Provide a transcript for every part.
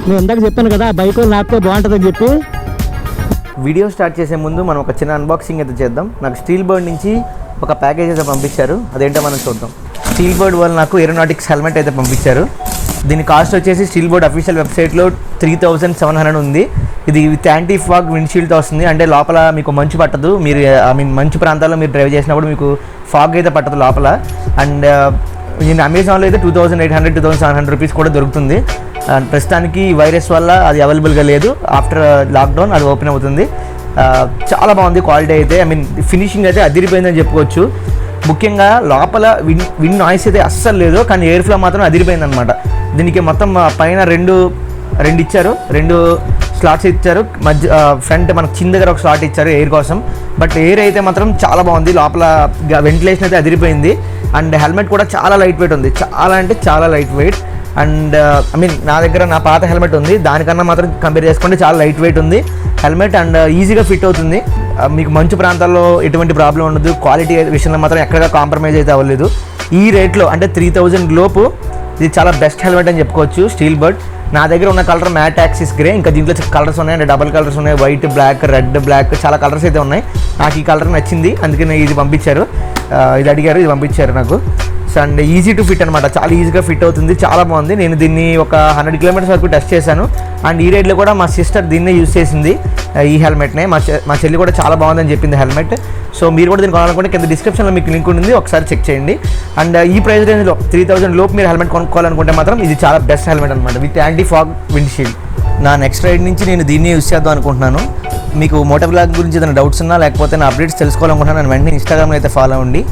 నేను ఇందాక చెప్పాను కదా బైక్ నాపితే బాగుంటుందని చెప్పి. వీడియో స్టార్ట్ చేసే ముందు మనం ఒక చిన్న అన్బాక్సింగ్ అయితే చేద్దాం. నాకు స్టీల్ బర్డ్ నుంచి ఒక ప్యాకేజ్ అయితే పంపించారు, అదేంటో మనం చూద్దాం. స్టీల్ బర్డ్ వాళ్ళు నాకు ఏరోనాటిక్స్ హెల్మెట్ అయితే పంపించారు. దీని కాస్ట్ వచ్చేసి స్టీల్ బర్డ్ అఫీషియల్ వెబ్సైట్లో 3700 ఉంది. ఇది విత్ యాంటీ ఫాగ్ విండ్షీల్డ్తో వస్తుంది, అంటే లోపల మీకు మంచు పట్టదు. మీరు మంచు ప్రాంతాల్లో మీరు డ్రైవ్ చేసినప్పుడు మీకు ఫాగ్ అయితే పట్టదు లోపల. అండ్ నేను అమెజాన్లో అయితే 2800 2700 రూపీస్ కూడా దొరుకుతుంది. ప్రస్తుతానికి వైరస్ వల్ల అది అవైలబుల్గా లేదు. ఆఫ్టర్ లాక్డౌన్ అది ఓపెన్ అవుతుంది. చాలా బాగుంది క్వాలిటీ అయితే. ఫినిషింగ్ అయితే అదిరిపోయిందని చెప్పుకోవచ్చు. ముఖ్యంగా లోపల విండ్ నాయిస్ అయితే అస్సలు లేదు, కానీ ఎయిర్ ఫ్లో మాత్రం అదిరిపోయిందనమాట. దీనికి మొత్తం పైన రెండు ఇచ్చారు, 2 స్లాట్స్ ఇచ్చారు. మధ్య ఫ్రంట్ మనకు చిన్న దగ్గర ఒక స్లాట్ ఇచ్చారు ఎయిర్ కోసం. బట్ ఎయిర్ అయితే మాత్రం చాలా బాగుంది, లోపల వెంటిలేషన్ అయితే అదిరిపోయింది. అండ్ హెల్మెట్ కూడా చాలా లైట్ వెయిట్ ఉంది, చాలా అంటే చాలా లైట్ వెయిట్. అండ్ నా దగ్గర నా పాత హెల్మెట్ ఉంది, దానికన్నా మాత్రం కంపేర్ చేసుకుంటే చాలా లైట్ వెయిట్ ఉంది హెల్మెట్. అండ్ ఈజీగా ఫిట్ అవుతుంది. మీకు మంచు ప్రాంతాల్లో ఎటువంటి ప్రాబ్లం ఉండదు. క్వాలిటీ విషయంలో మాత్రం ఎక్కడగా కాంప్రమైజ్ అయితే అవ్వలేదు. ఈ రేట్లో అంటే 3000 లోపు ఇది చాలా బెస్ట్ హెల్మెట్ అని చెప్పుకోవచ్చు స్టీల్ బర్డ్. నా దగ్గర ఉన్న కలర్ మ్యాట్ యాక్సిస్ గ్రే, ఇంకా దీంట్లో కలర్స్ ఉన్నాయి, అంటే డబల్ కలర్స్ ఉన్నాయి, వైట్ బ్లాక్ రెడ్ బ్లాక్, చాలా కలర్స్ అయితే ఉన్నాయి. నాకు ఈ కలర్ నచ్చింది, అందుకని ఇది పంపించారు. ఇది అడిగారు, ఇది పంపించారు నాకు. అండ్ ఈజీ టు ఫిట్ అనమాట, చాలా ఈజీగా ఫిట్ అవుతుంది, చాలా బాగుంది. నేను దీన్ని ఒక 100 కిలోమీటర్స్ వరకు టెస్ట్ చేశాను. అండ్ ఈ రైడ్లో కూడా మా సిస్టర్ దీన్నే యూజ్ చేసింది, ఈ హెల్మెట్నే. మా చెల్లి కూడా చాలా బాగుందని చెప్పింది హెల్మెట్. సో మీరు కూడా దీన్ని కొనాలనుకుంటే కింద డిస్క్రిప్షన్లో మీకు లింక్ ఉంటుంది, ఒకసారి చెక్ చేయండి. అండ్ ఈ ప్రైస్ రేంజ్లో 3000 లోపు మీరు హెల్మెట్ కొనుక్కోవాలనుకుంటే మాత్రం ఇది చాలా బెస్ట్ హెల్మెట్ అనమాట, విత్ యాంటీ ఫాగ్ విండ్షీల్డ్. నా నెక్స్ట్ రైడ్ నుంచి నేను దీన్ని యూజ్ చేద్దాం అనుకుంటున్నాను. మీకు మోటో బ్లాగ్ గురించి ఏదైనా డౌట్స్ ఉన్నా లేకపోతే నా అప్డేట్స్ తెలుసుకోవాలనుకుంటున్నాను, నేను వెంటనే ఇన్స్టాగ్రామ్లో అయితే ఫాలో అవ్వండి.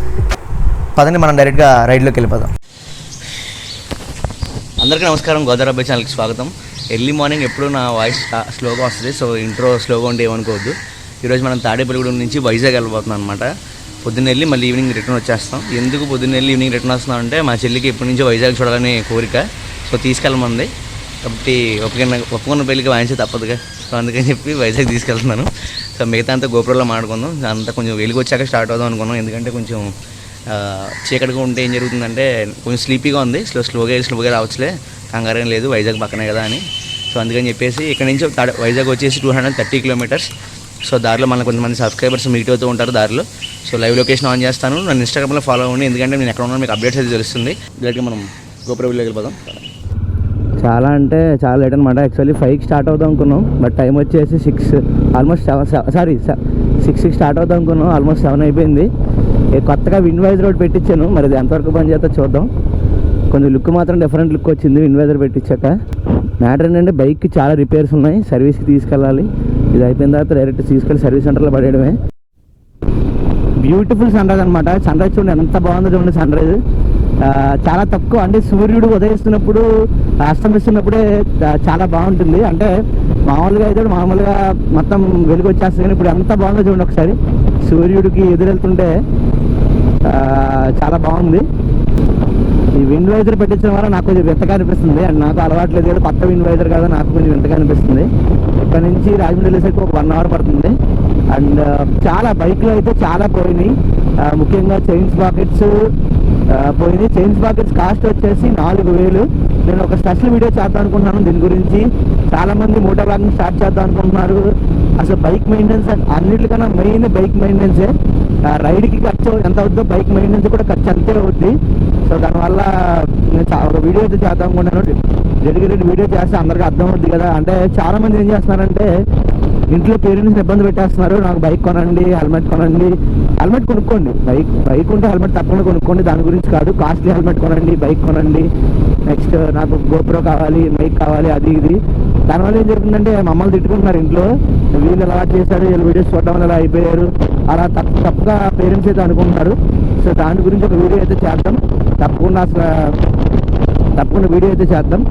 పదండి మనం డైరెక్ట్గా రైడ్లోకి వెళ్ళిపోదాం. అందరికీ నమస్కారం, గోదావరి అబ్బాయి ఛానల్కి స్వాగతం. ఎర్లీ మార్నింగ్ ఎప్పుడు నా వాయిస్ స్లోగా వస్తుంది, సో ఇంట్రో స్లోగా ఉంటే ఏమనుకోవద్దు. ఈరోజు మనం తాడేపల్లిగూడెం నుంచి వైజాగ్ వెళ్ళిపోతున్నాం అనమాట. పొద్దున్న వెళ్ళి మళ్ళీ ఈవినింగ్ రిటర్న్ వచ్చేస్తాం. ఎందుకు పొద్దున్న వెళ్ళి ఈవినింగ్ రిటర్న్ వస్తున్నాం అంటే మా చెల్లికి ఎప్పటి నుంచో వైజాగ్ చూడాలని కోరిక, సో తీసుకెళ్ళమంది. కాబట్టి ఒప్పుకున్న పెళ్ళికి వాయించే తప్పదుగా, సో అందుకని చెప్పి వైజాగ్ తీసుకెళ్తున్నాను. సో మిగతా అంతా గోపురంలో మాట్లాడుకుందాం, అంతా కొంచెం వెలుగు వచ్చాక స్టార్ట్ అవుదాం అనుకున్నాం. ఎందుకంటే కొంచెం చీకటిగా ఉంటే ఏం జరుగుతుందంటే కొంచెం స్లీపీగా ఉంది, స్లోగా రావచ్చులే, కంగారేం లేదు, వైజాగ్ పక్కనే కదా అని. సో అందుకని చెప్పేసి ఇక్కడ నుంచి వైజాగ్ వచ్చేసి 230 కిలోమీటర్స్. సో దారిలో మనకు కొంతమంది సబ్స్క్రైబర్స్ మీట్ అవుతూ ఉంటారు దారిలో. సో లైవ్ లొకేషన్ ఆన్ చేస్తాను, నన్ను ఇన్స్టాగ్రామ్లో ఫాలో అవ్వండి, ఎందుకంటే నేను ఎక్కడ ఉన్నాను మీకు అప్డేట్స్ అయితే తెలుస్తుంది. డైరెక్ట్గా మనం గోపురంలోకి వెళ్ళిపోదాం. చాలా అంటే చాలా లేట్ అనమాట. యాక్చువల్లీ 5కి స్టార్ట్ అవుదాం అనుకున్నాం, బట్ టైం వచ్చేసి 6 ఆల్మోస్ట్ 6కి స్టార్ట్ అవుదాం అనుకున్నాం, ఆల్మోస్ట్ 7 అయిపోయింది. కొత్తగా విండ్ వైజర్ రోడ్ పెట్టించాను, మరి అది ఎంతవరకు పని చేస్తా చూద్దాం. కొంచెం లుక్ మాత్రం డిఫరెంట్ లుక్ వచ్చింది విండ్ వైజర్ పెట్టించాక. మ్యాటర్ ఏంటంటే బైక్కి చాలా రిపేర్స్ ఉన్నాయి, సర్వీస్కి తీసుకెళ్ళాలి. ఇది అయిపోయిన తర్వాత డైరెక్ట్ తీసుకెళ్ళి సర్వీస్ సెంటర్లో పడేయడమే. బ్యూటిఫుల్ సన్ రైజ్ అనమాట. సన్ రైజ్ చూడండి ఎంత బాగుందో చూడండి. సన్ రైజ్ చాలా తక్కువ, అంటే సూర్యుడు ఉదయిస్తున్నప్పుడు అస్తమిస్తున్నప్పుడే చాలా బాగుంటుంది. అంటే మామూలుగా అయితే మొత్తం వెలుగు వచ్చేస్తుంది, కానీ ఇప్పుడు ఎంత బాగుందో చూడండి ఒకసారి. సూర్యుడికి ఎదురెళ్తుంటే చాలా బాగుంది. ఈ విండ్ వైజర్ పెట్టించడం వల్ల నాకు కొంచెం వింతగా అనిపిస్తుంది. అండ్ నాకు అలవాట్లేదు కదా, కొత్త విండ్ వైజర్ కదా, నాకు కొంచెం వింతగా అనిపిస్తుంది. ఇక్కడ నుంచి రాజమండ్రి వెళ్ళేసరికి ఒక 1 అవర్ పడుతుంది. అండ్ చాలా బైక్లో అయితే చాలా పోయినాయి, ముఖ్యంగా చైన్స్ బాకెట్స్ పోయినాయి. చైన్స్ బాకెట్స్ కాస్ట్ వచ్చేసి 4000. నేను ఒక స్పెషల్ వీడియో చేద్దాం అనుకుంటున్నాను దీని గురించి. చాలామంది మోటార్ బ్లాగింగ్ స్టార్ట్ చేద్దాం అనుకుంటున్నారు. అసలు బైక్ మెయింటెనెన్స్ అన్నిటికన్నా మెయిన్ బైక్ మెయింటెనెన్సే. రైడ్కి ఖర్చు ఎంత అవుతుందో బైక్ మెయింటెనెన్స్ కూడా ఖర్చు అంతే అవుద్ది. సో దానివల్ల నేను ఒక వీడియో అయితే చేద్దాం అనుకుంటున్నాను. డెడికేటెడ్ వీడియో చేస్తే అందరికీ అర్థం అవుద్ది కదా. అంటే చాలామంది ఏం చేస్తున్నారంటే ఇంట్లో పేరెంట్స్ని ఇబ్బంది పెట్టేస్తున్నారు, నాకు బైక్ కొనండి, హెల్మెట్ కొనండి. హెల్మెట్ కొనుక్కోండి, బైక్ ఉంటే హెల్మెట్ తప్పకుండా కొనుక్కోండి, దాని గురించి కాదు. కాస్ట్లీ హెల్మెట్ కొనండి, బైక్ కొనండి. నెక్స్ట్ నాకు గోప్రో కావాలి, మైక్ కావాలి, అది ఇది. దానివల్ల ఏం జరుగుతుందంటే మమ్మల్ని తిట్టుకుంటున్నారు ఇంట్లో, వీళ్ళు ఎలా చేశారు, వీళ్ళు వీడియోస్ చూడడం వల్ల ఎలా అయిపోయారు, అలా తప్పుగా పేరెంట్స్ అయితే అనుకుంటున్నారు. సో దాని గురించి ఒక వీడియో అయితే చేద్దాం, తప్పకుండా వీడియో అయితే చేద్దాం.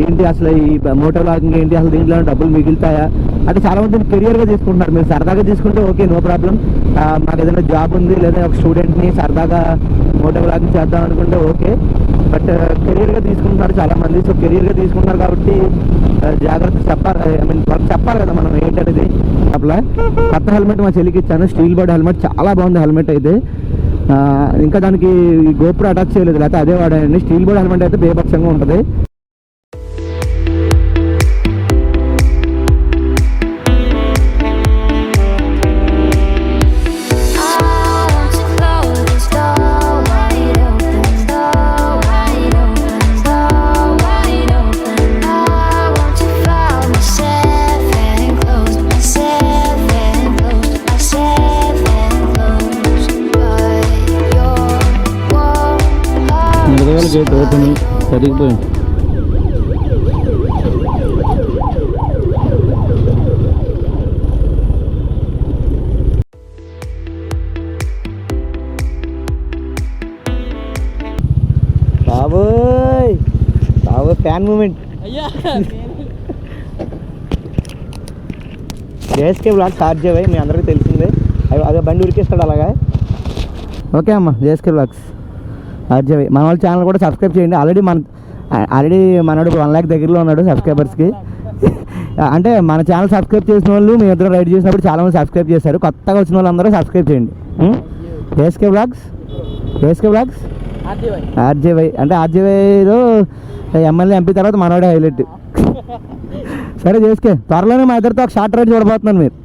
ఏంటి అసలు ఈ మోటో బ్లాగింగ్ ఏంటి, అసలు దీంట్లో డబ్బులు మిగులుతాయా అంటే చాలా మంది కెరియర్గా తీసుకుంటున్నారు. మీరు సరదాగా తీసుకుంటే ఓకే, నో ప్రాబ్లం. మాకు ఏదైనా జాబ్ ఉంది లేదా ఒక స్టూడెంట్ని సరదాగా మోటో బ్లాగింగ్ చేద్దాం అనుకుంటే ఓకే, బట్ కెరియర్గా తీసుకుంటున్నారు చాలామంది. సో కెరియర్గా తీసుకుంటున్నారు కాబట్టి జాగ్రత్త చెప్పాలి, వర్క్ చెప్పాలి కదా మనం ఏంటనేది. అట్లా కొత్త హెల్మెట్ మా చెల్లికి ఇచ్చాను, స్టీల్ బర్డ్ హెల్మెట్, చాలా బాగుంది హెల్మెట్ అయితే. ఇంకా దానికి గోప్రో అటాచ్ చేయలేదు, లేకపోతే అదే వాడండి. స్టీల్ బర్డ్ హెల్మెట్ అయితే బేపక్షంగా ఉంటుంది. గేట్ ఓపెన్ జరిగిపోయింది. బాబోయ్ బాబోయ్ fan moment. JSK blog start చేయవై మీ అందరికీ తెలిసిందే. అదే బండి ఉరికేస్తాడు అలాగా. ఓకే అమ్మ, జేఎస్కే బ్లాగ్స్ ఆర్జేవై మన వాళ్ళ ఛానల్ కూడా సబ్స్క్రైబ్ చేయండి. ఆల్రెడీ మనోడు 1 lakh దగ్గరలో ఉన్నాడు సబ్స్క్రైబర్స్కి. అంటే మన ఛానల్ సబ్స్క్రైబ్ చేసిన వాళ్ళు మీ ఇద్దరు రైడ్ చేసినప్పుడు చాలామంది సబ్స్క్రైబ్ చేశారు. కొత్తగా వచ్చిన వాళ్ళందరూ సబ్స్క్రైబ్ చేయండి. జేఎస్కే బ్లాగ్స్ ఆర్జేవై అంటే ఆర్జేవైలో ఎమ్మెల్యే ఎంపీ తర్వాత మనోడే హైలైట్. సరే జేఎస్కే, త్వరలోనే మా ఇద్దరితో ఒక షార్ట్ రైడ్ చూడబోతున్నాను. మీరు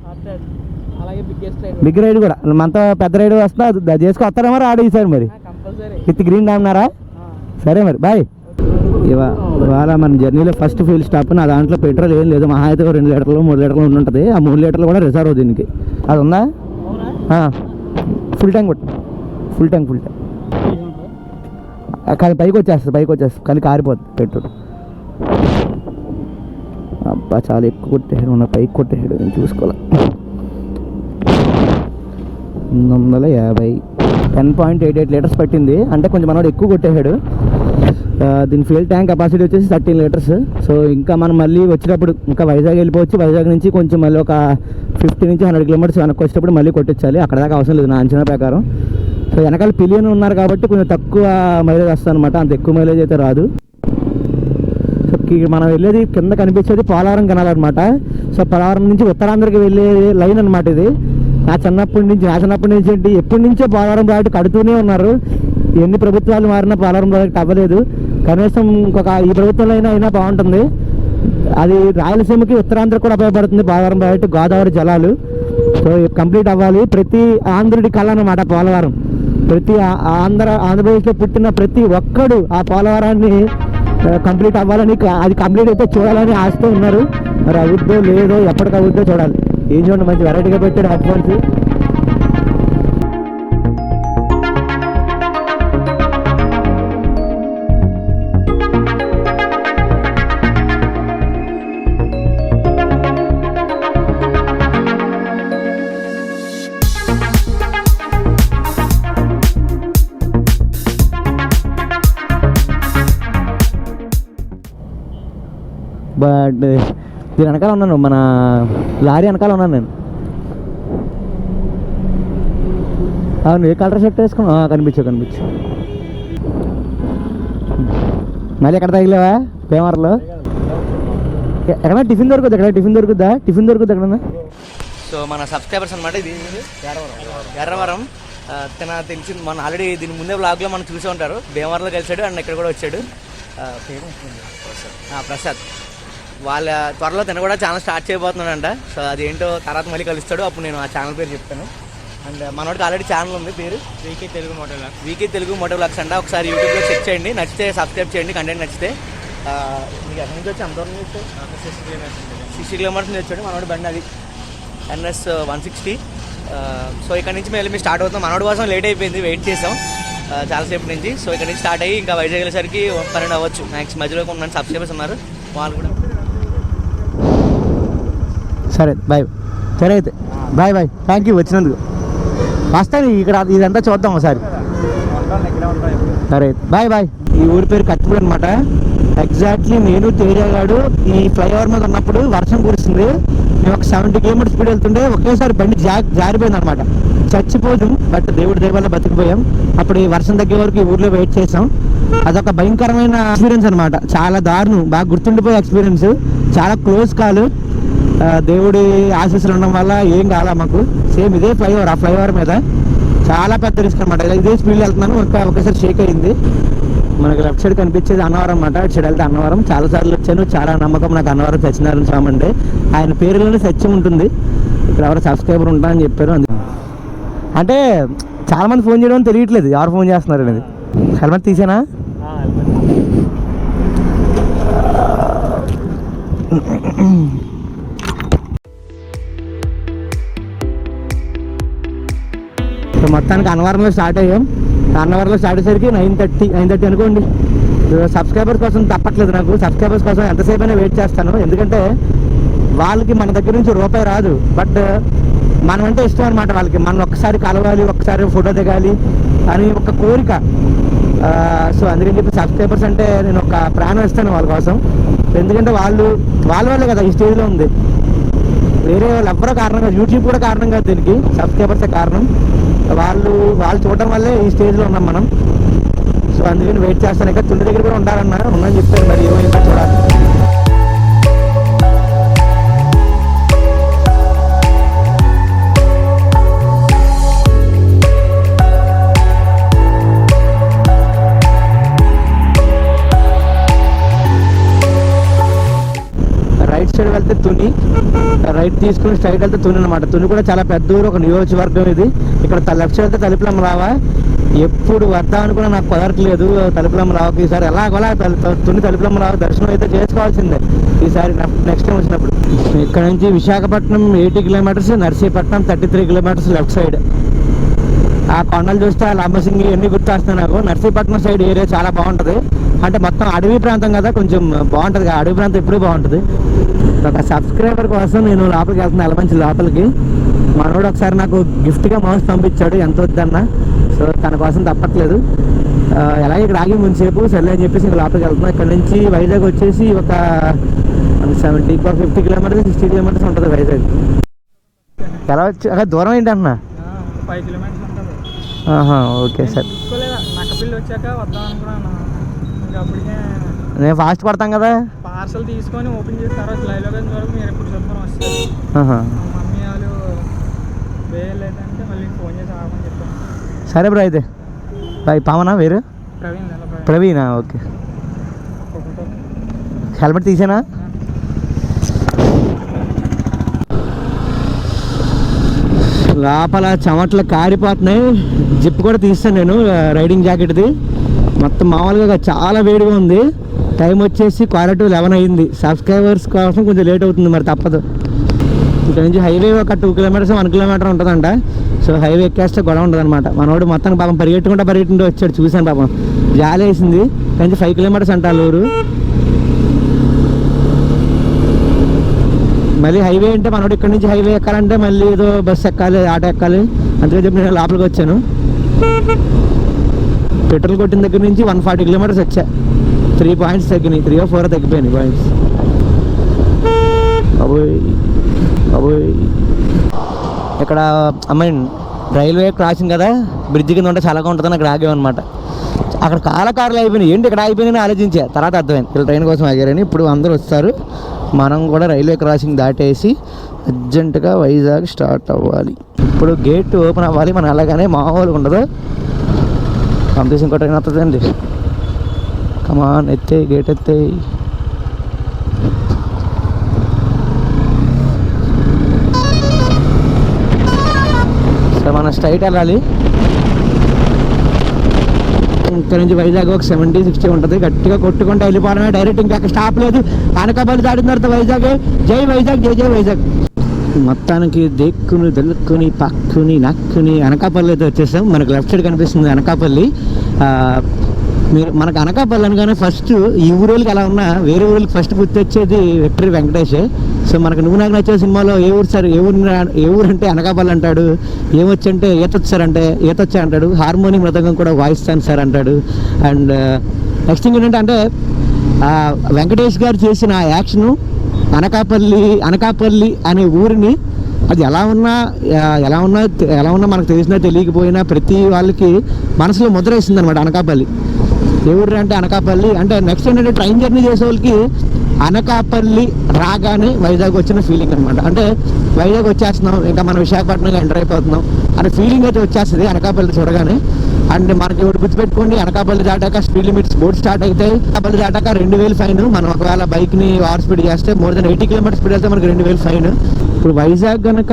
బిగ్ రైడ్ కూడా మనతో పెద్ద రైడ్ వస్తా జేఎస్కే వస్తారేమో రాడు ఈసారి మరి విత్ గ్రీన్ డామ్నారా. సరే మరి బాయ్. ఇవాళ మన జర్నీలో ఫస్ట్ ఫుల్ స్టాప్. నా దాంట్లో పెట్రోల్ ఏం లేదు, మహా అయితే 2 లీటర్లు 3 లీటర్లు ఉంటుంది. ఆ 3 లీటర్లు కూడా రిజర్వ్ దీనికి. అది ఉందా? ఫుల్ ట్యాంక్ కానీ పైకి వచ్చేస్తుంది కానీ కారిపోతుంది పెట్రోల్. అబ్బా చాలా ఎక్కువ కొట్టేసాడు, ఉన్న పైకి కొట్టేసాడు, నేను చూసుకోవాలి. 850 10.88 లీటర్స్ పట్టింది. అంటే కొంచెం మనోడు ఎక్కువ కొట్టేసాడు. దీని ఫ్యూయల్ ట్యాంక్ కెపాసిటీ వచ్చేసి 13 లీటర్స్. సో ఇంకా మనం మళ్ళీ వచ్చేటప్పుడు ఇంకా వైజాగ్ వెళ్ళిపోవచ్చు. వైజాగ్ నుంచి కొంచెం మళ్ళీ ఒక 50 నుంచి 100 కిలోమీటర్స్ వెనక్కి వచ్చేటప్పుడు మళ్ళీ కొట్టించాలి. అక్కడ దాకా అవసరం లేదు నా అంచనా ప్రకారం. సో వెనకాల పిలియన్ ఉన్నారు కాబట్టి కొంచెం తక్కువ మైలేజ్ వస్తుంది అనమాట, అంత ఎక్కువ మైలేజ్ అయితే రాదు. సో మనం వెళ్ళేది కింద కనిపించేది పోలవరం కెనాల్ అనమాట. సో పోలవరం నుంచి ఉత్తరాంధ్రకి వెళ్ళే లైన్ అనమాట ఇది. నా చిన్నప్పటి నుంచి ఏంటి ఎప్పటి నుంచో పోలవరం ప్రాజెక్టు కడుతూనే ఉన్నారు. ఎన్ని ప్రభుత్వాలు మారినా పోలవరం ప్రాజెక్ట్ అవ్వలేదు. కనీసం ఈ ప్రభుత్వంలో అయినా బాగుంటుంది. అది రాయలసీమకి ఉత్తరాంధ్ర కూడా ఉపయోగపడుతుంది పోలవరం ప్రాజెక్టు. గోదావరి జలాలు సో కంప్లీట్ అవ్వాలి. ప్రతి ఆంధ్రుడి కళ అన్నమాట పోలవరం. ప్రతి ఆంధ్రప్రదేశ్లో పుట్టిన ప్రతి ఒక్కడు ఆ పోలవరాన్ని కంప్లీట్ అవ్వాలని, అది కంప్లీట్ అయితే చూడాలని ఆశతో ఉన్నారు. మరి అవుద్దో లేదో, ఎప్పటికి అవుద్దో చూడాలి. ఏం చూడండి, మంచి వెరైటీగా పెట్టాడు హెడ్ ఫోన్స్. బట్ దీని వెనకాల ఉన్నాను, మన లారీ వెనకాల ఉన్నాను నేను. అవును, ఏ కలర్ షర్ట్ వేసుకున్నా కనిపించు. మళ్ళీ ఎక్కడ తగిలేవా పేమర్లో? ఎక్కడ టిఫిన్ దొరుకుద్దా? ఎక్కడన్నా? సో మన సబ్స్క్రైబర్స్ అనమాట. ఇది ఎర్రవరం. తెలిసింది మన ఆల్రెడీ దీని ముందే బ్లాగ్లో మనం చూసే ఉంటారు. భీమవరంలో కలిసాడు అండ్ ఇక్కడ కూడా వచ్చాడు. ప్రసాద్. వాళ్ళ త్వరలో తను కూడా ఛానల్ స్టార్ట్ చేయబోతున్నాడంట. సో అదేంటో తర్వాత మళ్ళీ కలుస్తాడు, అప్పుడు నేను ఆ ఛానల్ పేరు చెప్తాను. అండ్ మనోడికి ఆల్రెడీ ఛానల్ ఉంది, పేరు వీకే తెలుగు మోటో బ్లాగ్స్ అంట. ఒకసారి యూట్యూబ్లో చెక్ చేయండి, నచ్చితే సబ్స్క్రైబ్ చేయండి. కంటెంట్ నచ్చితే. మీకు ఎక్కడి నుంచి వచ్చి అంత దూరం నుంచి 60 కిలోమీటర్స్ నుంచి వచ్చాడు మనోడి బండి. అది NS 160. సో ఇక్కడ నుంచి మళ్ళీ మేము స్టార్ట్ అవుతాం. మనోడి కోసం లేట్ అయిపోయింది, వెయిట్ చేసాం చాలాసేపు నుంచి. సో ఇక్కడ నుంచి స్టార్ట్ అయ్యి ఇంకా వైజాగ్ వెళ్ళేసరికి 12 అవ్వచ్చు మ్యాక్స్. మధ్యలో ఉన్న సబ్స్క్రైబర్స్ ఉన్నారు, వాళ్ళు కూడా. సరే బాయ్. సరే అయితే బాయ్. థ్యాంక్ యూ వచ్చినందుకు. వస్తాను ఇక్కడ ఇదంతా చూద్దాం ఒకసారి. సరే బాయ్. ఈ ఊరి పేరు కత్తిపూడి అనమాట. ఎగ్జాక్ట్లీ నేను తేజగాడు ఈ ఫ్లైఓవర్ మీద ఉన్నప్పుడు వర్షం కురిసింది. మేము ఒక 70 కిలోమీటర్ స్పీడ్ వెళ్తుంటే ఒకేసారి బండి జారిపోయింది అనమాట. చచ్చిపోయాం, బట్ దేవుడి దయ వల్ల బతికిపోయాం. అప్పుడు ఈ వర్షం తగ్గే వరకు ఈ ఊర్లో వెయిట్ చేసాం. అదొక భయంకరమైన ఎక్స్పీరియన్స్ అనమాట, చాలా దారుణం, బాగా గుర్తుండిపోయే ఎక్స్పీరియన్స్. చాలా క్లోజ్ కాల్. దేవుడి ఆశీస్సులు ఉండడం వల్ల ఏం కాలా మాకు. సేమ్ ఇదే ఫ్లైఓవర్, ఆ ఫ్లైఓవర్ మీద చాలా పెద్ద రిస్క్ అనమాట. ఇదే స్పీడ్లో వెళ్తున్నాను, ఒకసారి షేక్ అయింది. మనకి లెఫ్ట్ సైడ్ కనిపించేది అన్నవరం అనమాట. ఇటు సైడ్ వెళ్తే అన్నవరం. చాలాసార్లు వచ్చాను, చాలా నమ్మకం నాకు అన్నవరం సత్యనారాయణ స్వామి అంటే. ఆయన పేరులోనే సత్యం ఉంటుంది. ఇక్కడ ఎవరు సబ్స్క్రైబర్ ఉంటారని చెప్పారు. అంటే చాలామంది ఫోన్ చేయడం తెలియట్లేదు, ఎవరు ఫోన్ చేస్తున్నారు అనేది. హెల్మెట్ తీసేనా? సో మొత్తానికి అన్నవరంలో స్టార్ట్ అయ్యాం. అన్నవరంలో స్టార్ట్ అయ్యేసరికి 9:30 అనుకోండి. సబ్స్క్రైబర్స్ కోసం తప్పట్లేదు నాకు. సబ్స్క్రైబర్స్ కోసం ఎంతసేపు అయినా వెయిట్ చేస్తాను. ఎందుకంటే వాళ్ళకి మన దగ్గర నుంచి రూపాయి రాదు, బట్ మనం అంటే ఇష్టం అనమాట వాళ్ళకి. మనం ఒక్కసారి కలవాలి, ఒక్కసారి ఫోటో దిగాలి అని ఒక కోరిక. సో అందుకని చెప్పి సబ్స్క్రైబర్స్ అంటే నేను ఒక ప్రాణం ఇస్తాను వాళ్ళ కోసం. ఎందుకంటే వాళ్ళ వల్లే కదా ఈ స్టేజ్లో ఉంది. వేరే వాళ్ళు ఎవ్వరో కారణం కాదు, యూట్యూబ్ కూడా కారణం కాదు దీనికి, సబ్స్క్రైబర్సే కారణం. వాళ్ళు చూడటం వల్లే ఈ స్టేజ్లో ఉన్నాం మనం. సో అందుకని వెయిట్ చేస్తాను. ఇంకా తుండి దగ్గర కూడా ఉంటారన్నా, ఉందని చెప్పారు. మరి ఏమైందో చూడాలి. రైట్ సైడ్ వెళ్తే తుని, రైట్ తీసుకుని స్ట్రైట్ వెళ్తే తుని అనమాట. తుని కూడా చాలా పెద్ద ఊరు, ఒక నియోజకవర్గం ఇది. ఇక్కడ లెఫ్ట్ సైడ్ వెళ్తే తలుపులమ్మ రావా. ఎప్పుడు వద్దాం అనుకున్నా నాకు కుదరట్లేదు తలుపులమ్మ రావుకి. ఈసారి ఎలాగోలా తుని తలుపులమ్మ రావు దర్శనం అయితే చేసుకోవాల్సిందే ఈసారి నెక్స్ట్ టైం వచ్చినప్పుడు. ఇక్కడ నుంచి Visakhapatnam 80 kilometres, Narsipatnam 33 kilometres left side. ఆ కొండలు చూస్తే లంబసింగి ఇవన్నీ గుర్తొస్తున్నాయి నాకు. నర్సీపట్నం సైడ్ ఏరియా చాలా బాగుంటుంది. అంటే మొత్తం అడవి ప్రాంతం కదా, కొంచెం బాగుంటుంది. అడవి ప్రాంతం ఎప్పుడూ బాగుంటుంది. ఒక సబ్స్క్రైబర్ కోసం నేను లోపలికి వెళ్తున్నాను, ఎలమంచి లోపలికి. మనోడు ఒకసారి నాకు గిఫ్ట్గా మౌస్ పంపించాడు, ఎంత వద్దన్నా. సో తన కోసం తప్పట్లేదు. ఎలాగే ఇక్కడ ఆగి ముందుసేపు సర్లే అని చెప్పేసి ఇంకా లోపలికి వెళ్తున్నాం. ఇక్కడ నుంచి వైజాగ్ వచ్చేసి ఒక 50 కిలోమీటర్స్ 60 కిలోమీటర్స్ ఉంటుంది వైజాగ్. ఎలా వచ్చి అక్కడ దూరం ఏంటన్నా? 5 కిలోమీటర్స్ ఉంటుంది. Okay sir. నక్కపిల్లి వచ్చాక వద్దాం అనుకున్నాను. ఇంకా అప్పటికే నేను ఫాస్ట్ పడతాం కదా. పార్సల్ తీసుకొని ఓపెన్ చేసిన తర్వాత లైవ్లో వరకు మీరు ఎప్పుడు చెప్పడం వస్తారు. మమ్మీ వాళ్ళు వేయలేదంటే మళ్ళీ ఫోన్ చేసి ఆగమని చెప్పాను. సరే బ్రో, అయితే బాయ్. పావనా వేరు? ప్రవీణా, ఓకే. హెల్మెట్ తీసానా? లోపల చెమట్లు కారిపోతున్నాయి. జిప్ కూడా తీస్తాను నేను, రైడింగ్ జాకెట్ది. మొత్తం మామూలుగా చాలా వేడిగా ఉంది. టైం వచ్చేసి 11 అయింది. సబ్స్క్రైబర్స్ కోసం కొంచెం లేట్ అవుతుంది, మరి తప్పదు. ఇక్కడ నుంచి హైవే ఒక 2 కిలోమీటర్స్ 1 కిలోమీటర్ ఉంటుందంట. సో హైవే ఎక్కేస్తే గొడవ ఉంటుంది అనమాట. మనోడు మొత్తం పాపం పరిగెట్టుకుంటూ వచ్చాడు, చూశాను పాపం, జాలి వేసింది. కానీ 5 కిలోమీటర్స్ అంట ఊరు. మళ్ళీ హైవే అంటే మనోడు ఇక్కడ నుంచి హైవే ఎక్కాలంటే మళ్ళీ ఏదో బస్సు ఎక్కాలి, ఆటో ఎక్కాలి. అందుకే చెప్పి నేను లోపలికి వచ్చాను. పెట్రోల్ కొట్టిన దగ్గర నుంచి 140 కిలోమీటర్స్ వచ్చా. 3 పాయింట్స్ తగ్గినాయి, 3 or 4 తగ్గిపోయినాయి పాయింట్స్. అబోయ్ ఇక్కడ రైల్వే క్రాసింగ్ కదా, బ్రిడ్జ్ కింద ఉంటే చాలా ఉంటుందని అక్కడ ఆగామన్నమాట. అక్కడ కార్లు అయిపోయినాయి. ఏంటి ఇక్కడ అయిపోయినాయని ఆలోచించా, తర్వాత అర్థమైంది వీళ్ళు ట్రైన్ కోసం ఆగారని. ఇప్పుడు అందరూ వస్తారు. మనం కూడా రైల్వే క్రాసింగ్ దాటేసి అర్జెంటుగా వైజాగ్ స్టార్ట్ అవ్వాలి. ఇప్పుడు గేట్ ఓపెన్ అవ్వాలి. మనం అలాగనే మామూలుగా ఉండదు. పంపిస్తే ఇంకో ట్రైన్ వస్తుందండి. కమాన్, ఎత్తే గేట్ ఎత్తే. సో మనం స్ట్రైట్ వెళ్ళాలి. ఇక్కడ నుంచి వైజాగ్ ఒక 70-60 ఉంటుంది. గట్టిగా కొట్టుకుంటే వెళ్ళిపోవడమే డైరెక్ట్. ఇంకా స్టాప్ లేదు. అనకాపల్లి దాటిన తర్వాత వైజాగ్. జై వైజాగ్, జై జై వైజాగ్. మొత్తానికి దెక్కుని దొల్లుకొని పక్కుని నక్కుని అనకాపల్లి అయితే వచ్చేసాం. మనకు లెఫ్ట్ సైడ్ కనిపిస్తుంది అనకాపల్లి. మనకు అనకాపల్లి అనగానే ఫస్ట్ ఈ ఊరోళ్ళకి ఎలా ఉన్నా వేరే ఊళ్ళకి ఫస్ట్ గుర్తొచ్చేది విక్టరీ వెంకటేష్. సో మనకు నువ్వు నాకు నచ్చే సినిమాలో ఏ ఊరు సార్, ఏ ఊరు అంటే అనకాపల్లి అంటాడు. ఏమొచ్చంటే ఈతొచ్చా అంటాడు. హార్మోనియం మృదంగం కూడా వాయిస్తాను సార్ అంటాడు. అండ్ నెక్స్ట్ థింగ్ ఏంటంటే వెంకటేష్ గారు చేసిన ఆ యాక్షను అనకాపల్లి అనే ఊరిని, అది ఎలా ఉన్నా మనకు తెలిసినా తెలియకపోయినా ప్రతి వాళ్ళకి మనసులో ముద్ర వేసింది అనమాట అనకాపల్లి. ఏ ఊరు అంటే అనకాపల్లి. అంటే నెక్స్ట్ ఏంటంటే ట్రైన్ జర్నీ చేసే వాళ్ళకి అనకాపల్లి రాగానే వైజాగ్ వచ్చిన ఫీలింగ్ అనమాట. అంటే వైజాగ్ వచ్చేస్తున్నాం, ఇంకా మనం విశాఖపట్నంగా ఎంటర్ అయిపోతున్నాం అనే ఫీలింగ్ అయితే వచ్చేస్తుంది అనకాపల్లి చూడగానే. అండ్ మనకి ఒకటి గుర్తుపెట్టుకోండి, అనకాపల్లి దాటాక స్పీడ్ లిమిట్స్ బోర్డు స్టార్ట్ అవుతాయి. అనకాపల్లి దాటాక 2000 ఫైన్. మనం ఒకవేళ బైక్ని ఓవర్ స్పీడ్ చేస్తే మోర్ దెన్ 80 కిలోమీటర్స్ స్పీడ్ వెళ్తే మనకి 2000 ఫైన్. ఇప్పుడు వైజాగ్ కనుక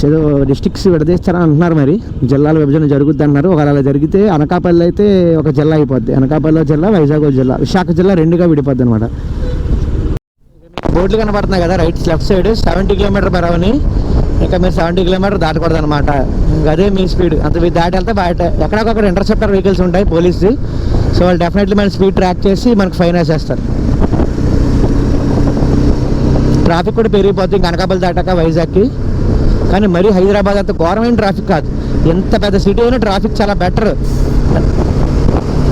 ఏదో డిస్ట్రిక్ట్స్ విడదీస్తారని అంటున్నారు. మరి జిల్లాల విభజన జరుగుద్ది అంటున్నారు. ఒకవేళ అలా జరిగితే అనకాపల్లి అయితే ఒక జిల్లా అయిపోద్ది. అనకాపల్లి జిల్లా, వైజాగ్ జిల్లా, విశాఖ జిల్లా 2గా విడిపోద్ది అనమాట. బోర్డులు కనపడుతున్నాయి కదా రైట్ లెఫ్ట్ సైడ్ 70 km/h. ఇంకా మీరు 70 km దాటకూడదు అనమాట. ఇంకా అదే మీ స్పీడ్ అంత దాటి వెళ్తే బయట ఎక్కడొక్కడ ఇంటర్సెప్టర్ వెహికల్స్ ఉంటాయి పోలీసు. సో వాళ్ళు డెఫినెట్లీ మన స్పీడ్ ట్రాక్ చేసి మనకు ఫైన్ వేసేస్తారు. ట్రాఫిక్ కూడా పెరిగిపోతుంది కనకాపల్లి దాటాక వైజాగ్కి. కానీ మరీ హైదరాబాద్ అంత ఘోరమైన ట్రాఫిక్ కాదు. ఎంత పెద్ద సిటీ అయినా ట్రాఫిక్ చాలా బెటర్.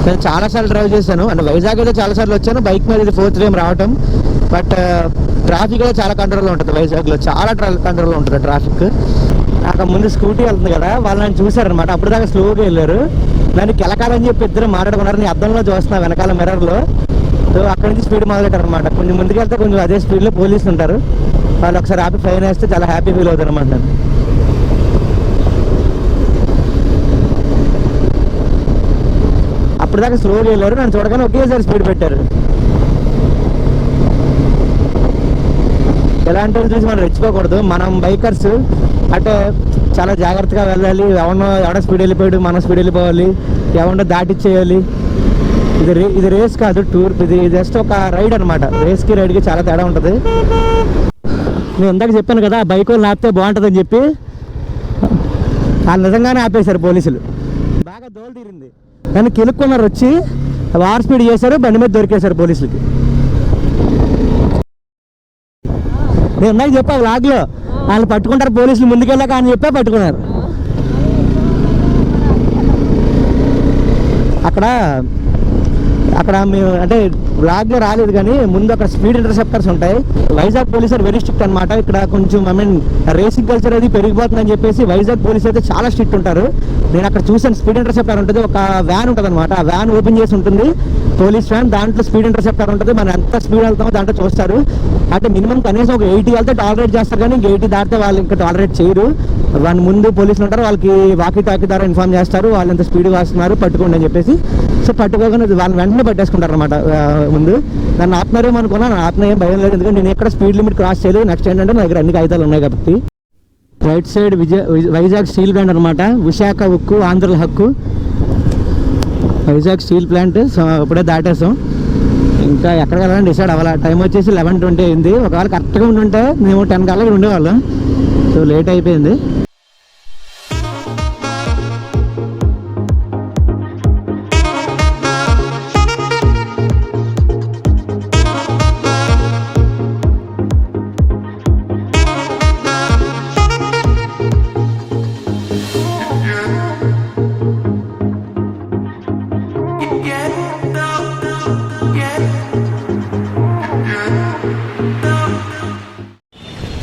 నేను చాలాసార్లు డ్రైవ్ చేశాను, అంటే వైజాగ్ అయితే చాలాసార్లు వచ్చాను బైక్ మీద, ఇది 4th టైం రావటం. బట్ ట్రాఫిక్ అయితే చాలా కంట్రోల్లో ఉంటుంది వైజాగ్లో, చాలా కంట్రోల్లో ఉంటుంది ట్రాఫిక్. అక్కడ ముందు స్కూటీ వెళ్తుంది కదా, వాళ్ళు నన్ను చూశారనమాట. అప్పుడు దాకా స్లోగా వెళ్ళారు, నన్ను కెలకాలని చెప్పి ఇద్దరు మాట్లాడుకున్నారు. నీ అద్దంలో చూస్తున్నా వెనకాల మిర్రర్లో. సో అక్కడి నుంచి స్పీడ్ మొదలెట్టారు అనమాట. కొంచెం ముందుకెళ్తే కొంచెం అదే స్పీడ్లో పోలీసులు ఉంటారు. వాళ్ళు ఒకసారి ఆపి ఫైన్ వేస్తే చాలా హ్యాపీ ఫీల్ అవుతారు అనమాట. నేను అప్పుడు దాకా స్లోగా వెళ్ళారు, నన్ను చూడగానే ఒకేసారి స్పీడ్ పెట్టారు. ఎలాంటి వాళ్ళు చూసి మనం రెచ్చిపోకూడదు. మనం బైకర్స్ అంటే చాలా జాగ్రత్తగా వెళ్ళాలి. ఎవడో స్పీడ్ వెళ్ళిపోయాడు, మనం స్పీడ్ వెళ్ళిపోవాలి, ఎవడో దాటిచ్చేయాలి. ఇది రేస్ కాదు, టూర్. ఇది జస్ట్ ఒక రైడ్ అనమాట. రేస్కి రైడ్కి చాలా తేడా ఉంటుంది. నేను ఇందాక చెప్పాను కదా, బైక్ వాళ్ళు ఆపితే బాగుంటుందని చెప్పి. వాళ్ళు నిజంగానే ఆపేశారు పోలీసులు. బాగా దోలు తీరింది, కానీ కెలుక్కున్నారు వచ్చి ఓవర్ స్పీడ్ చేశారు, బండి మీద దొరికేశారు పోలీసులకి. నేను ఇందాక చెప్పా వ్లాగ్లో, వాళ్ళు పట్టుకుంటారు పోలీసులు ముందుకెళ్ళాక అని చెప్పే పట్టుకున్నారు. అక్కడ మేము అంటే వ్లాగ్లో రాలేదు, కానీ ముందు అక్కడ స్పీడ్ ఇంటర్సెప్టర్స్ ఉంటాయి. Vizag police are very strict అనమాట. ఇక్కడ కొంచెం రేసింగ్ కల్చర్ అది పెరిగిపోతుందని చెప్పేసి వైజాగ్ పోలీస్ అయితే చాలా స్ట్రిక్ట్ ఉంటారు. నేను అక్కడ చూసాను, స్పీడ్ ఇంటర్సెప్టర్ ఉంటుంది, ఒక వ్యాన్ ఉంటుంది అనమాట. ఆ వ్యాన్ ఓపెన్ చేసి ఉంటుంది, పోలీస్ వ్యాన్. దాంట్లో స్పీడ్ ఇంటర్సెప్టర్ ఉంటుంది. మనం ఎంత స్పీడ్ వెళ్తామో దాంట్లో చూస్తారు. అంటే మినిమం కనీసం ఒక 80 వెళ్తే టాలరేట్ చేస్తారు, కానీ 80 దాటితే వాళ్ళు ఇంకా టాలరేట్ చేయరు. వాళ్ళ ముందు పోలీసులు ఉంటారు, వాళ్ళకి వాకీ టాకీ ద్వారా ఇన్ఫార్మ్ చేస్తారు, వాళ్ళు ఎంత స్పీడ్గా వస్తున్నారు పట్టుకోండి అని చెప్పేసి. సో పట్టుకోగానే వాళ్ళని వెంటనే పట్టేసుకుంటారు అనమాట. ముందు నన్ను ఆపుతున్నారేమో అనుకున్నా, ఆపిన ఏం భయం లేదు, ఎందుకంటే నేను ఎక్కడ స్పీడ్ లిమిట్ క్రాస్ చేయలేదు. నెక్స్ట్ ఏంటంటే నా దగ్గర అన్ని కాగితాలు ఉన్నాయి కాబట్టి. Right side Vizag steel plant అనమాట. విశాఖ ఉక్కు, ఆంధ్రుల హక్కు, వైజాగ్ స్టీల్ ప్లాంట్. సో ఇప్పుడే దాటేసాం, ఇంకా ఎక్కడికి వెళ్ళాలని డిసైడ్ అవ్వాలి. టైం వచ్చేసి 11:20 అయింది. ఒకవేళ కరెక్ట్గా ఉంటుంటే మేము 10 కల్లా ఉండేవాళ్ళం. సో లేట్ అయిపోయింది.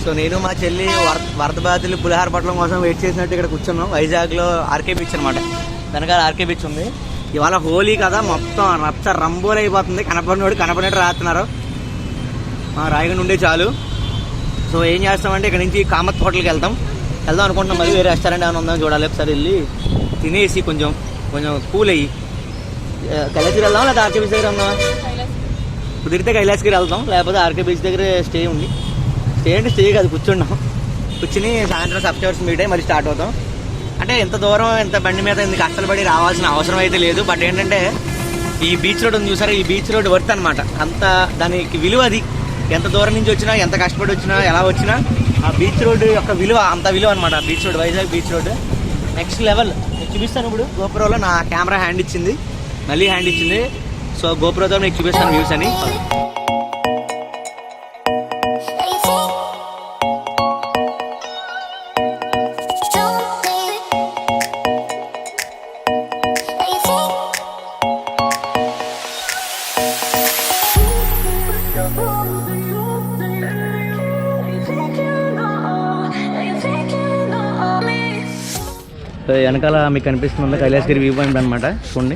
సో నేను మా చెల్లి వరద బాధితులు పులిహార పట్లం కోసం వెయిట్ చేసినట్టు ఇక్కడ కూర్చున్నాం. వైజాగ్లో ఆర్కే బీచ్ అనమాట. వెనకాల ఆర్కే బీచ్ ఉంది. ఇవాళ హోలీ కదా, మొత్తం రచ్చ రంబోలు అయిపోతుంది. కనపడినట్టు రాస్తున్నారు. రాయగండ ఉండే చాలు. సో ఏం చేస్తామంటే ఇక్కడ నుంచి కామత్ హోటల్కి వెళ్దాం అనుకుంటున్నాం. మళ్ళీ వేరే రెస్టారెంట్ ఏమైనా ఉందని చూడాలి. ఒకసారి వెళ్ళి తినేసి కొంచెం కూల్ అయ్యి కైలాసగిరి వెళ్దాం, లేదా ఆర్కే బీచ్ దగ్గర ఉందామా? కుదిరితే కైలాసగిరి వెళ్దాం, లేకపోతే ఆర్కే బీచ్ దగ్గర స్టే స్టే కాదు, కూర్చుని సాయంత్రం సబ్స్క్రైబర్స్ మీట్ అయ్యి మళ్ళీ స్టార్ట్ అవుతాం. అంటే ఎంత దూరం, ఎంత బండి మీద ఇంత కష్టపడి రావాల్సిన అవసరం అయితే లేదు. బట్ ఏంటంటే ఈ బీచ్ రోడ్ ఉంది చూసారా, ఈ బీచ్ రోడ్ వర్త్ అనమాట. అంత దానికి విలువ అది. ఎంత దూరం నుంచి వచ్చినా, ఎంత కష్టపడి వచ్చినా, ఎలా వచ్చినా ఆ బీచ్ రోడ్ యొక్క విలువ అంత విలువ అనమాట. Beach road, Vizag beach road next level. మీకు చూపిస్తాను ఇప్పుడు. గోప్రోలో నా కెమెరా హ్యాండ్ ఇచ్చింది. సో గోప్రోతో మీకు చూపిస్తాను వ్యూస్ అని. వెనకాల మీకు కనిపిస్తుంది కైలాసగిరి వ్యూ పాయింట్ అనమాట. చూడండి,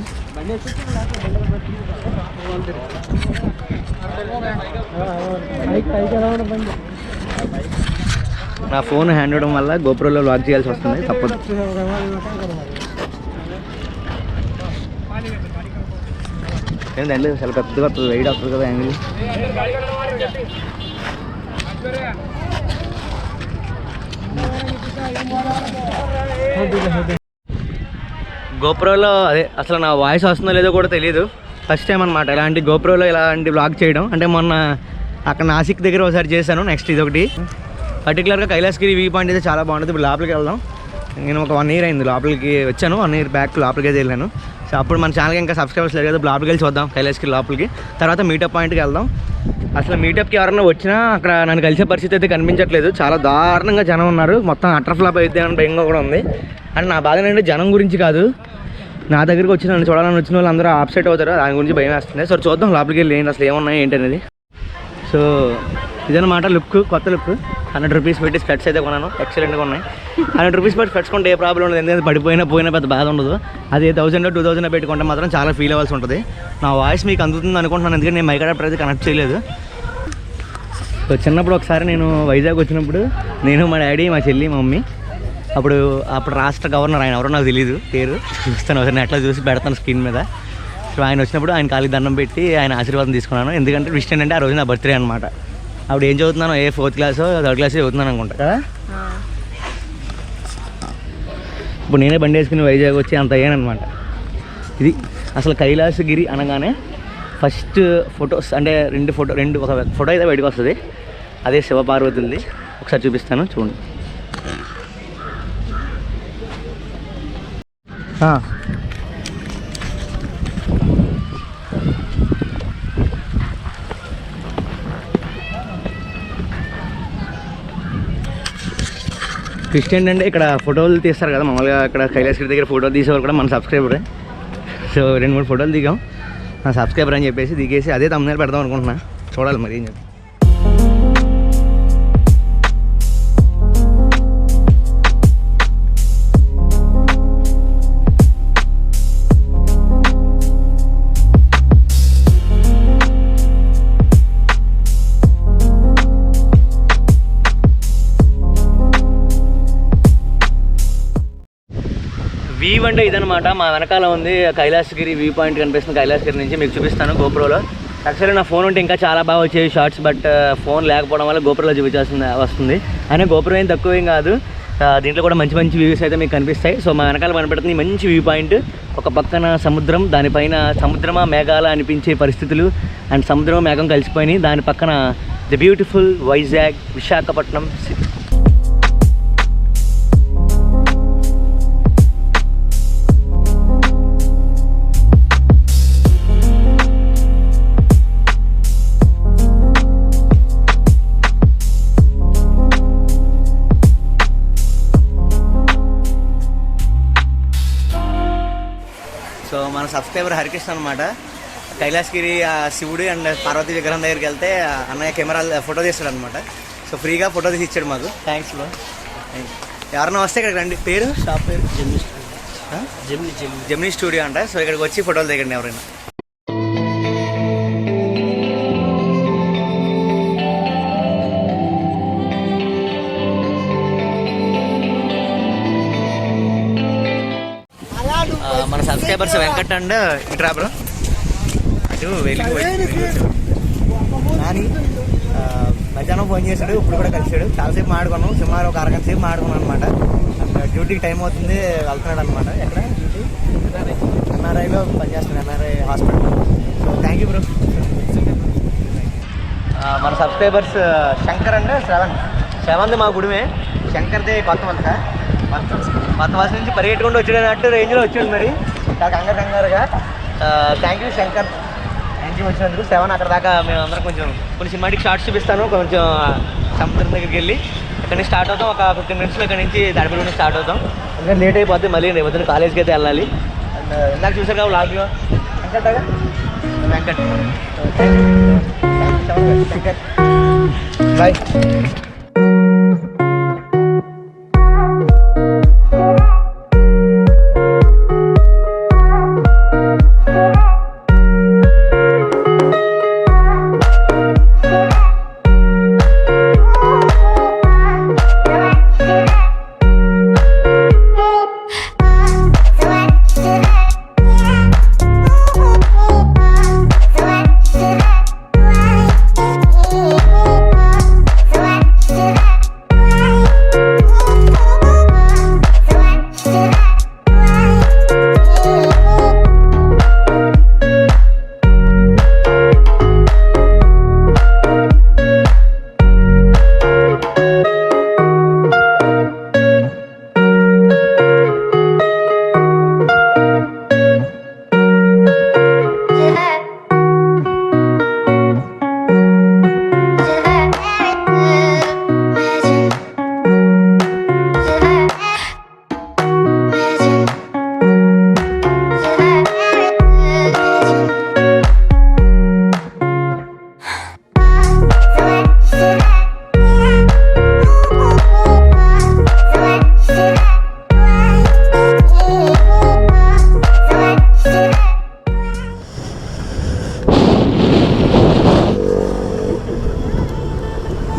నా ఫోన్ హ్యాండ్ ఇవ్వడం వల్ల గోప్రోలో లాక్ చేయాల్సి వస్తుంది, తప్పదు. ఏంటండి చాలా పెద్దగా వస్తుంది, వెయిట్ వస్తుంది కదా యాంగిల్. గోప్రోలో అసలు నా వాయిస్ వస్తుందో లేదో కూడా తెలియదు. ఫస్ట్ టైం అనమాట ఇలాంటి గోప్రోలో ఇలాంటి వ్లాగ్ చేయడం. అంటే మొన్న అక్కడ నాసిక్ దగ్గర ఒకసారి చేశాను. నెక్స్ట్ ఇది ఒకటి పర్టికులర్గా కైలాసగిరి వ్యూ పాయింట్ అయితే చాలా బాగుంటుంది. ఇప్పుడు లోపలికి వెళ్దాం. నేను ఒక 1 year అయింది లోపలికి వచ్చాను, 1 year బ్యాక్ లోపలికి అయితే వెళ్ళాను. సో అప్పుడు మన ఛానల్కి ఇంకా సబ్స్క్రైబర్స్ లేదు కదా, లోపలికి వెళ్ళి చూద్దాం కైలాస్గిరి లోపలికి. తర్వాత మీటప్ పాయింట్కి వెళ్దాం. అసలు మీటప్కి ఎవరైనా వచ్చినా అక్కడ నన్ను కలిసే పరిస్థితి అయితే కనిపించట్లేదు, చాలా దారుణంగా జనం ఉన్నారు. మొత్తం అటర్ ఫ్లాప్ అయితే అని భయంగా కూడా ఉంది. అండ్ నా బాధ ఏంటంటే జనం గురించి కాదు, నా దగ్గరికి వచ్చి నన్ను చూడాలని వచ్చిన వాళ్ళు అందరూ ఆప్సెట్ అవుతారు, దాని గురించి భయం వేస్తుంది. సో చూద్దాం లోపలికి వెళ్ళి అసలు ఏమున్నాయి ఏంటి అనేది. సో ఇదన్నమాట లుక్, కొత్త లుక్. 100 రూపీస్ పెట్టి స్పెట్స్ అయితే కొన్నాను, ఎక్సలెంట్గా ఉన్నాయి. 100 రూపీస్ పెట్టి స్పెట్స్ కొంటే ఏ ప్రాబ్లం ఉండదు, ఎందుకంటే పోయినా పెద్ద బాధ ఉండదు. అదే 1000 2000 పెట్టుకుంటే మాత్రం చాలా ఫీల్ అవ్వాల్సి ఉంటుంది. నా వాయిస్ మీకు అందుతుంది అనుకుంటున్నాను, ఎందుకంటే నేను మైక్ అడాప్టర్ అయితే కనెక్ట్ చేయలేదు. సో చిన్నప్పుడు ఒకసారి నేను వైజాగ్ వచ్చినప్పుడు నేను మా డాడీ మా చెల్లి మా మమ్మీ, అప్పుడు రాష్ట్ర గవర్నర్ ఆయన ఎవరో నాకు తెలియదు పేరు, చూస్తాను ఒకసారి నెట్లో చూసి పెడతాను స్క్రీన్ మీద. సో ఆయన వచ్చినప్పుడు ఆయన కాలికి దండం పెట్టి ఆయన ఆశీర్వాదం తీసుకున్నాను. ఎందుకంటే విష్ ఏంటంటే ఆ రోజు నా బర్త్డే అనమాట. అప్పుడు ఏం చదువుతున్నాను, 4th క్లాస్ 3rd క్లాస్ చదువుతున్నాను అనుకుంటా కదా. ఇప్పుడు నేనే బండి వేసుకుని వైజాగ్ వచ్చి అంత అయ్యానమాట. ఇది అసలు కైలాసగిరి అనగానే ఫస్ట్ ఫొటోస్ అంటే ఒక ఫోటో అయితే బయటకు వస్తుంది, అదే శివపార్వతులది. ఒకసారి చూపిస్తాను చూడండి. క్రిస్టియన్ అంటే ఇక్కడ ఫోటోలు తీస్తారు కదా మామూలుగా, ఇక్కడ కైలాసగిరి దగ్గర ఫోటోలు తీసేవారు కూడా మన సబ్స్క్రైబరే. సో 2-3 ఫోటోలు దిగాం, నా సబ్స్క్రైబర్ అని చెప్పేసి దిగేసి అదే తమ్మునేలు పెడదాం అనుకుంటున్నా, చూడాలి మరి ఏం చెప్పి. వ్యూ అంటే ఇదనమాట, మా వెనకాల ఉంది కైలాసగిరి వ్యూ పాయింట్ కనిపిస్తుంది. కైలాసగిరి నుంచి మీకు చూపిస్తాను గోప్రోలో. యాక్చువల్లీ నా ఫోన్ ఉంటే ఇంకా చాలా బాగా వచ్చేవి షార్ట్స్, బట్ ఫోన్ లేకపోవడం వల్ల గోప్రోలో చూపించాల్సింది వస్తుంది. అయినా గోప్రో ఏం తక్కువ ఏం కాదు, దీంట్లో కూడా మంచి మంచి వ్యూస్ అయితే మీకు కనిపిస్తాయి. సో మా వెనకాల కనపడుతుంది మంచి వ్యూ పాయింట్. ఒక పక్కన సముద్రం, దానిపైన సముద్రమా మేఘాల అనిపించే పరిస్థితులు, అండ్ సముద్రం మేఘం కలిసిపోయినాయి. దాని పక్కన the beautiful Vizag Visakhapatnam. So మన సబ్స్క్రైబర్ హరికృష్ణ అనమాట, కైలాసగిరి శివుడు అండ్ పార్వతీ విగ్రహం దగ్గరికి వెళ్తే అన్నయ్య కెమెరా ఫోటో తీస్తాడు అనమాట. సో ఫ్రీగా ఫోటో తీసి ఇచ్చాడు మాకు, థ్యాంక్స్ బ్రో. ఎవరన్నా వస్తే ఇక్కడికి రండి. పేరు షాప్ పేరు జెమినీ స్టూడియో అంట. సో ఇక్కడికి వచ్చి ఫోటోలు దిగండి ఎవరైనా. మన సబ్స్క్రైబర్స్ వెంకట్ అండ్ ఇట్రా బ్రో అటు నాని మధ్యాహ్నం ఫోన్ చేశాడు, ఇప్పుడు కూడా కలిసాడు. చాలాసేపు మాడుకున్నాం, సుమారు ఒక అరగంట సేపు మాడుకున్నాం అనమాట. డ్యూటీకి టైం అవుతుంది, వెళ్తున్నాడు అనమాట. ఎక్కడ డ్యూటీ ఎన్ఆర్ఐలో పనిచేస్తున్నాడు, NRI hospital. So thank you bro. మన సబ్స్క్రైబర్స్ శంకర్ అండ్ శ్రవణ్ మా గుడిమే. శంకర్ది కొత్త వలస నుంచి పరిగెట్టుకుంటూ వచ్చాడన్నట్టు రేంజ్లో వచ్చాడు మరి, చాలా కంగారుగా. Thank you Shankar, thank you వచ్చినందుకు. 7 అక్కడ దాకా మేము అందరం కొన్ని సినిమాటిక్ షార్ట్స్ చూపిస్తాను. కొంచెం సముద్రం దగ్గరికి వెళ్ళి ఇక్కడ నుంచి స్టార్ట్ అవుతాం. ఒక 15 minutesలో ఇక్కడ నుంచి దాడిపల్లి నుంచి స్టార్ట్ అవుతాం. ఎందుకంటే లేట్ అయిపోద్ది, మళ్ళీ రేపు పొద్దున్న కాలేజ్కి అయితే వెళ్ళాలి. అండ్ ఇందాక చూసారు కదా లాగ్లో వెంకట్. బాయ్.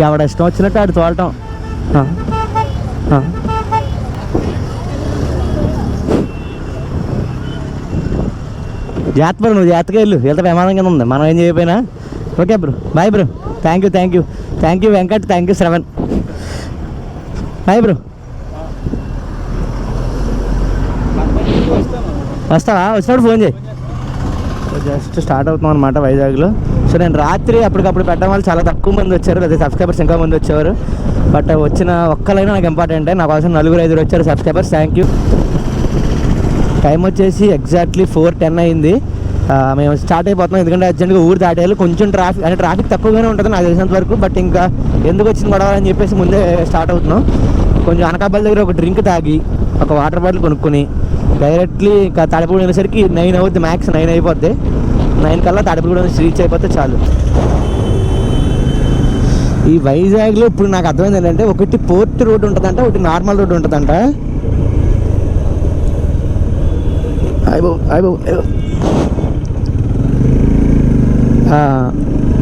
ఎవడ ఇష్టం వచ్చినట్టు ఆడు తోలటం. జాగ్రత్త బ్రో, నువ్వు జాగ్రత్తగా వెళ్ళు, వెళ్తే ప్రమాదం కింద ఉంది, మనం ఏం చేయకపోయినా. Okay bro, bye bro. Thank you Venkat, thank you Shravan. Bye bro. వస్తావా? వచ్చినప్పుడు ఫోన్ చేయి. జస్ట్ స్టార్ట్ అవుతున్నాం అనమాట వైజాగ్లో. సో నేను రాత్రి అప్పటికప్పుడు పెట్టడం వల్ల చాలా తక్కువ మంది వచ్చారు, లేదా సబ్స్క్రైబర్స్ ఇంకా మంది వచ్చేవారు. బట్ వచ్చిన ఒక్కలైనా నాకు ఇంపార్టెంట్. నా కోసం 4-5 వచ్చారు సబ్స్క్రైబర్స్, థ్యాంక్ యూ. టైం వచ్చేసి ఎగ్జాక్ట్లీ 4:10 అయింది. మేము స్టార్ట్ అయిపోతున్నాం, ఎందుకంటే అర్జెంట్గా ఊరు దాటేయాలి. కొంచెం ట్రాఫిక్ తక్కువగానే ఉంటుంది నాకు తెలిసినంత వరకు. బట్ ఇంకా ఎందుకు వచ్చింది గొడవ అని చెప్పేసి ముందే స్టార్ట్ అవుతున్నాం. కొంచెం అనకాపల్లి దగ్గర ఒక డ్రింక్ తాగి ఒక వాటర్ బాటిల్ కొనుక్కొని డైరెక్ట్లీ ఇంకా తాడేపల్లి వెళ్ళేసరికి 9 అవుద్ది, మ్యాక్స్ 9 అయిపోద్ది. 9 కల్లా తాడేపల్లి రీచ్ అయిపోతే చాలు. ఈ వైజాగ్లో ఇప్పుడు నాకు అర్థమైంది ఏంటంటే, ఒకటి పోర్ట్ రోడ్ ఉంటుందంట, ఒకటి నార్మల్ రోడ్ ఉంటుందంట.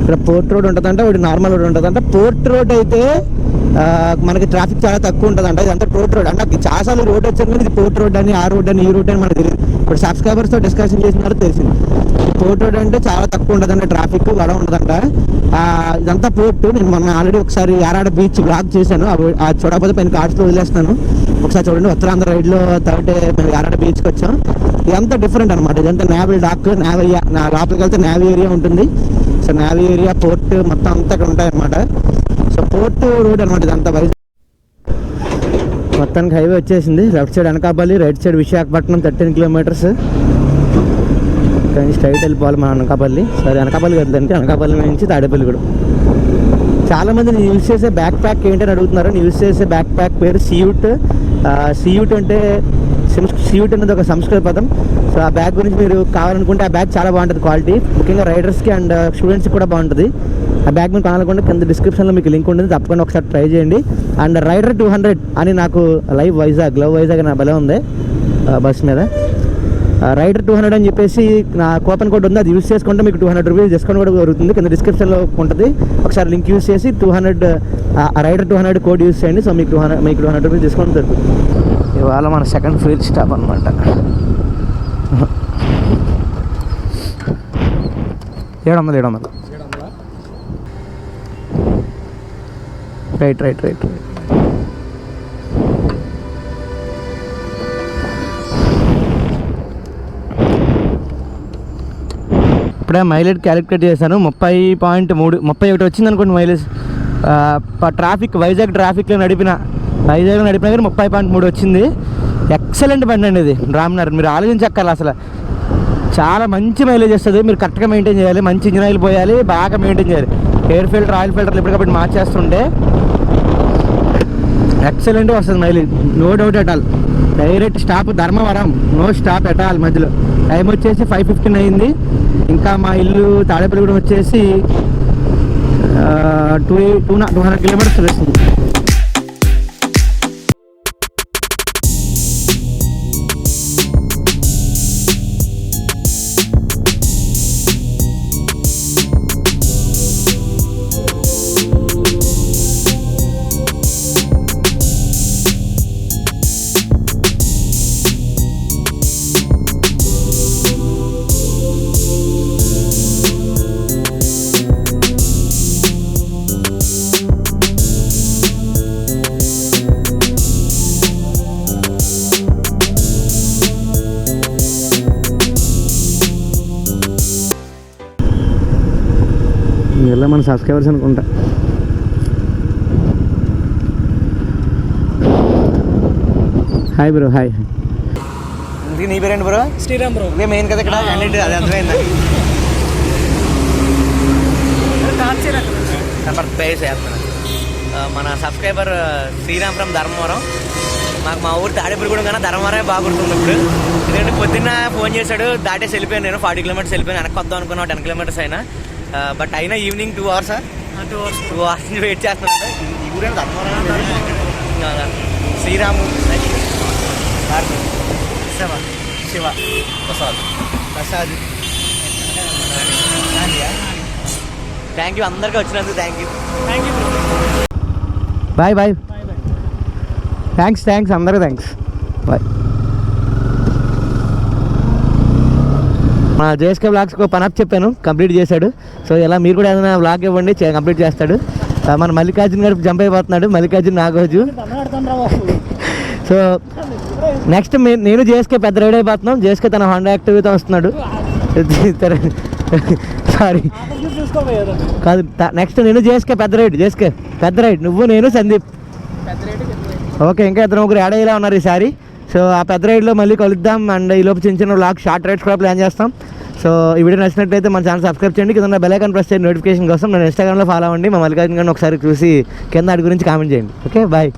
ఇక్కడ పోర్ట్ రోడ్ ఉంటుందంట, ఒకటి నార్మల్ రోడ్ ఉంటుందంట. పోర్ట్ రోడ్ అయితే మనకి ట్రాఫిక్ చాలా తక్కువ ఉంటుందంట. ఇదంతా పోర్ట్ రోడ్ అంటే చాలాసార్లు రోడ్ వచ్చారు, కానీ ఇది పోర్ట్ రోడ్ అని, ఆ రోడ్ అని, ఈ రోడ్ అని మనకు తెలియదు. ఇప్పుడు సబ్స్క్రైబర్స్తో డిస్కషన్ చేసినారు తెలిసింది. పోర్ట్ రోడ్ అంటే చాలా తక్కువ ఉంటుందంట, ట్రాఫిక్ గొడవ ఉండదంట. ఇదంతా పోర్ట్. నేను మొన్న ఆల్రెడీ ఒకసారి యారాడ బీచ్ బ్లాగ్ చేశాను, అది చూడకపోతే పైన కార్డ్స్లో వదిలేస్తాను, ఒకసారి చూడండి. ఉత్తరాంధ్ర రైడ్లో థర్డే మేము యారాడ బీచ్కి వచ్చాం. ఇదంతా డిఫరెంట్ అనమాట. ఇదంతా నేవల్ డాక్, నేవీ, లోపలికి వెళ్తే నేవీ ఏరియా ఉంటుంది. సో నేవీ ఏరియా, పోర్ట్ మొత్తం అంతా ఇక్కడ ఉంటాయన్నమాట. సో పోర్ట్ రోడ్ అనమాట ఇదంతా. వైజాగ్ మొత్తానికి హైవే వచ్చేసింది. Left side Anakapalli, right side Visakhapatnam 13 kilometres. కానీ స్ట్రైట్ వెళ్ళిపోవాలి మన అనకాపల్లి. సరే అనకాపల్లి వెళ్తానికి, అనకాపల్లి నుంచి తాడేపల్లి కూడా. చాలామంది నేను యూజ్ చేసే బ్యాక్ ప్యాక్ ఏంటని అడుగుతున్నారు. నేను యూజ్ చేసే బ్యాక్ ప్యాక్ పేరు సియూట్. సియూట్ అంటే సియూట్ అనేది ఒక సంస్కృత పదం. సో ఆ బ్యాగ్ గురించి మీరు కావాలనుకుంటే ఆ బ్యాగ్ చాలా బాగుంటుంది క్వాలిటీ, ముఖ్యంగా రైడర్స్కి అండ్ స్టూడెంట్స్కి కూడా బాగుంటుంది. ఆ బ్యాగ్ మీరు కావాలనుకుంటే కింద డిస్క్రిప్షన్లో మీకు లింక్ ఉంటుంది, తప్పకుండా ఒకసారి ట్రై చేయండి. అండ్ రైడర్ 200 అని నాకు లవ్ వైజాగ్ నా భలే ఉంది బస్ మీద. రైడర్ 200 అని చెప్పేసి నా కూపన్ కోడ్ ఉంది, అది యూస్ చేసుకుంటే మీకు 200 రూపీస్ డిస్కౌంట్ కూడా దొరుకుతుంది. కింద డిస్క్రిప్షన్లో ఉంటుంది, ఒకసారి లింక్ యూస్ చేసి 200 రైడర్ 200 కోడ్ యూస్ చేయండి. సో మీకు 200 రూపీస్ డిస్కౌంట్ దొరుకుతుంది. ఇవాళ మన సెకండ్ ఫీల్డ్ స్టాప్ అనమాట. 700 రైట్. ఇప్పుడే మైలేజ్ క్యాలిక్యులేట్ చేశాను, 30.3 31 వచ్చింది అనుకోండి మైలేజ్. ట్రాఫిక్ వైజాగ్లో నడిపినా కానీ 30.3 వచ్చింది. ఎక్సలెంట్ బండి అండి ఇది రామ్నగర్. మీరు ఆలోచించక్కర్లేదు, అసలు చాలా మంచి మైలేజ్ వస్తుంది. మీరు కరెక్ట్గా మెయింటైన్ చేయాలి, మంచి ఇంజిన్ ఆయిల్ పోయాలి, బాగా మెయింటైన్ చేయాలి. ఎయిర్ ఫిల్టర్, ఆయిల్ ఫిల్టర్లు ఎప్పటికప్పుడు మార్చేస్తుంటే ఎక్సలెంట్గా వస్తుంది mileage, no doubt at all. Direct stop Dharmavaram, no stop at all. మధ్యలో టైం వచ్చేసి 5:15 అయింది. ఇంకా మా ఇల్లు తాడేపల్లిగూడెం వచ్చేసి 200 కిలోమీటర్స్ వస్తుంది. ఇలా మన సబ్స్క్రైబర్స్ అనుకుంటా. Hi bro, hi. ఇంటికి నీ పేరేంటి బ్రో? శ్రీరామ్ బ్రో. ఇదే మెయిన్ కదా ఇక్కడ, అది అర్థమైందా? మన సబ్స్క్రైబర్ శ్రీరామ్ ఫ్రమ్ ధర్మవరం. మాకు మా ఊరు తాడేపల్లిగూడెం కన్నా ధర్మవరమే బాగుంటుంది ఇప్పుడు. ఎందుకంటే పొద్దున్న ఫోన్ చేశాడు, దాటేసి వెళ్ళిపోయాను. నేను 40 కిలోమీటర్స్ వెళ్ళిపోయాను. వెనక్కి వద్దాం అనుకున్నాను 10 కిలోమీటర్స్ అయినా. బట్ అయినా ఈవినింగ్ 2 అవర్స్ 2 అవర్స్ వెయిట్ చేస్తున్నాను. ఈ ఊరేనా ధర్మవరం? శ్రీరాము, శివ, ప్రసాద్. థ్యాంక్ యూ అందరికీ వచ్చినందుకు. Thank you. Bye bye. Bye bye. Thanks అందరూ థ్యాంక్స్. బాయ్. మా జేఎస్కే బ్లాగ్స్కి ఒక పని అప్ చెప్పాను, కంప్లీట్ చేశాడు. సో ఇలా మీరు కూడా ఏదైనా బ్లాగ్ ఇవ్వండి, కంప్లీట్ చేస్తాడు. మన మల్లికార్జున్ గారు జంప్ అయిపోతున్నాడు, మల్లికార్జున్ నాగోజు. సో నెక్స్ట్ నేను జేఎస్కే పెద్ద రైడ్ అయిపోతున్నాం. జేఎస్కే తన హోండా యాక్టివ్తో వస్తున్నాడు. సారీ కాదు, నెక్స్ట్ నేను జేఎస్కే పెద్ద రైడ్ నువ్వు నేను సందీప్. ఓకే, ఇంకా ఇద్దరు ముగ్గురు యాడ్ అయ్యేలా ఉన్నారు ఈసారి. సో ఆ పెద్ద రైడ్లో మళ్ళీ కలుద్దాం. అండ్ ఈ లోపు చిన్న బ్లాగ్ షార్ట్ రైడ్స్ కూడా ప్లాన్ చేస్తాం. సో ఈ వీడియో నచ్చినట్లయితే మన ఛానల్ సబ్స్క్రైబ్ చేయండి, కింద బెల్ ఐకాన్ ప్రెస్ చేయండి నోటిఫికేషన్ కోసం. నేను ఇన్స్టాగ్రామ్లో ఫాలో అవ్వండి, మా మల్లికార్జున్ గారిని ఒకసారి చూసి కింద వాటి గురించి కామెంట్ చేయండి. Okay bye.